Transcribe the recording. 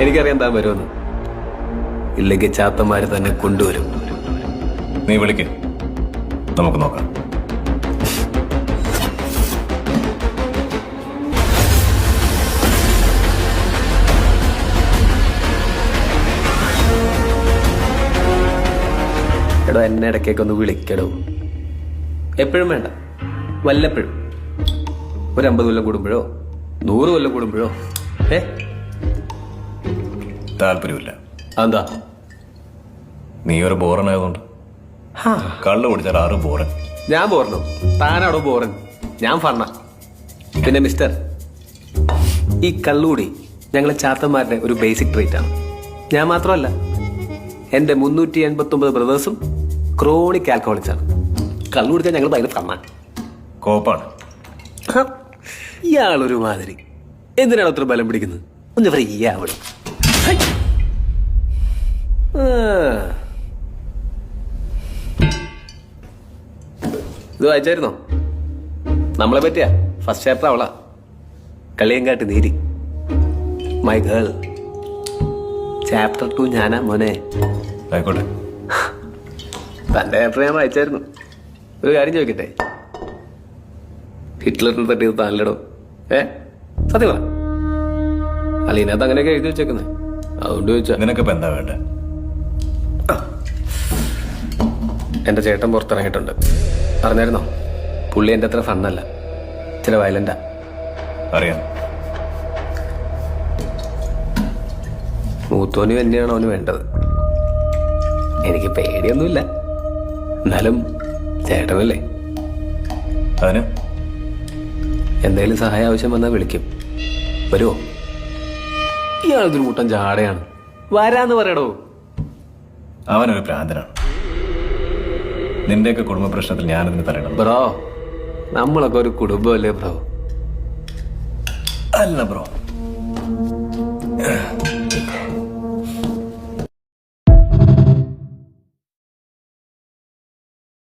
എനിക്കറിയാൻ താൻ വരുമെന്ന്. ഇല്ലെങ്കിൽ ചാത്തന്മാര് തന്നെ കൊണ്ടുവരും. നീ വിളിക്ക്, നമുക്ക് നോക്കാം. എടോ, എന്നെ ഇടയ്ക്കൊക്കെ ഒന്ന് വിളിക്കടോ. എപ്പോഴും വേണ്ട, വല്ലപ്പോഴും. ഒരു 50 കൊല്ലം കൂടുമ്പോഴോ 100 കൊല്ലം കൂടുമ്പോഴോ. താല്പര്യമില്ല. അതെന്താ? നീ ഒരു ബോറനായതുകൊണ്ട്. കള്ളു കുടിച്ചാൽ 6 ബോറൻ. ഞാൻ ബോറനോ? താനാടോ ബോറൻ? ഞാൻ ഫണ്ണ. പിന്നെ മിസ്റ്റർ, ഈ കള്ളുകൂടി ഞങ്ങളെ ചാത്തന്മാരുടെ ഒരു ബേസിക് ട്രീറ്റ് ആണ്. ഞാൻ മാത്രമല്ല, എന്റെ 389 ബ്രദേഴ്സും ക്രോണിക് ആൽക്കഹോളിക്സ് ആണ്. കള്ളു കുടിച്ചാൽ ഞങ്ങൾ ഭയങ്കര ഫണ്ണ. കോപ്പാണ്. ഇയാളൊരു മാതിരി. എന്തിനാണ് അത്ര ബലം പിടിക്കുന്നത്? ഒന്ന് ഫ്രീ ആവണം. ഇത് വായിച്ചായിരുന്നോ? നമ്മളെ പറ്റിയാ ഫസ്റ്റ് ചാപ്റ്റർ അവളാ. Kaliyankattu Neeri, my girl. Chapter 2 ഞാനാ മോനെ. ആയിക്കോട്ടെ. തന്റെ ചാപ്റ്റർ ഞാൻ വായിച്ചായിരുന്നു. ഒരു കാര്യം ചോദിക്കട്ടെ, ഹിറ്റ്ലറിനെ തട്ടിയത് താനല്ലടോ? സത്യം പറ. അല്ല, ഇതിനകത്ത് അങ്ങനെയൊക്കെ എഴുതി വെച്ചേക്കുന്നത്, അതുകൊണ്ട് ചോദിച്ചാ. നിനക്കിപ്പോ എന്താ വേണ്ട? എന്റെ ചേട്ടൻ പുറത്തിറങ്ങിയിട്ടുണ്ട്, അറിഞ്ഞായിരുന്നോ? പുള്ളി എന്റെ അത്ര ഫണ്ണല്ല, ചില വയലന്റാ. അറിയാം. മൂത്തോന് തന്നെയാണ് അവന് വേണ്ടത്. എനിക്ക് പേടിയൊന്നുമില്ല, എന്നാലും ചേട്ടനല്ലേ. അതിന് എന്തെങ്കിലും സഹായം ആവശ്യം വന്നാൽ വിളിക്കും. വരുമോ? ഇയാളൊരു കൂട്ടം ജാടയാണ്. വരാന്ന് പറയടോ. അവനൊരു ഭ്രാന്തനാണ്. നിന്റെയൊക്കെ കുടുംബ പ്രശ്നത്തിൽ ഞാനതിന് തരണം. ബ്രോ, നമ്മളൊക്കെ ഒരു കുടുംബമല്ലേ ബ്രോ? അല്ല ബ്രോ,